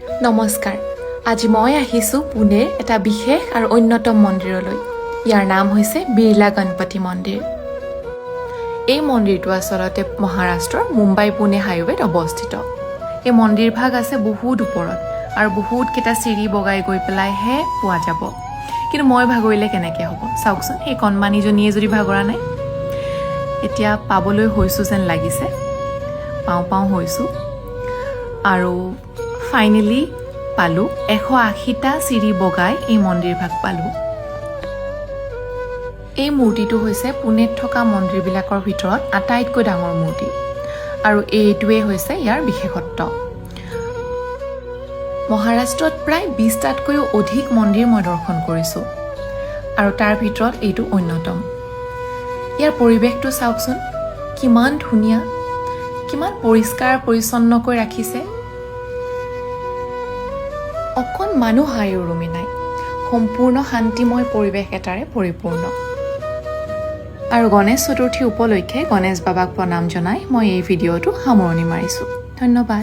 নমস্কাৰ। আজি মই আহিছোঁ পুনেৰ এটা বিশেষ আৰু অন্যতম মন্দিৰলৈ। ইয়াৰ নাম হৈছে বিৰলা গণপতি মন্দিৰ। এই মন্দিৰটো আচলতে মহাৰাষ্ট্ৰৰ মুম্বাই পুনে হাইৱেত অৱস্থিত। এই মন্দিৰভাগ আছে বহুত ওপৰত আৰু বহুতকেইটা চিৰি বগাই গৈ পেলাইহে পোৱা যাব। কিন্তু মই ভাগৰিলে কেনেকৈ হ'ব চাওকচোন, সেই কণমানিজনীয়ে যদি ভাগৰা নাই। এতিয়া পাবলৈ হৈছোঁ যেন লাগিছে, পাওঁ হৈছোঁ আৰু ফাইনেলি পালোঁ। 180টা চিৰি বগাই এই মন্দিৰভাগ পালোঁ। এই মূৰ্তিটো হৈছে পুনেত থকা মন্দিৰবিলাকৰ ভিতৰত আটাইতকৈ ডাঙৰ মূৰ্তি আৰু এইটোৱেই হৈছে ইয়াৰ বিশেষত্ব। মহাৰাষ্ট্ৰত প্ৰায় 20টাতকৈও অধিক মন্দিৰ মই দৰ্শন কৰিছোঁ আৰু তাৰ ভিতৰত এইটো অন্যতম। ইয়াৰ পৰিৱেশটো চাওকচোন, কিমান ধুনীয়া, কিমান পৰিষ্কাৰ পৰিচ্ছন্নকৈ ৰাখিছে। অকণমানো হাই উৰুমি নাই, সম্পূৰ্ণ শান্তিময় পৰিৱেশ এটাৰে পৰিপূৰ্ণ। আৰু গণেশ চতুৰ্থী উপলক্ষে গণেশ বাবাক প্ৰণাম জনাই মই এই ভিডিঅ'টো সামৰণি মাৰিছোঁ। ধন্যবাদ।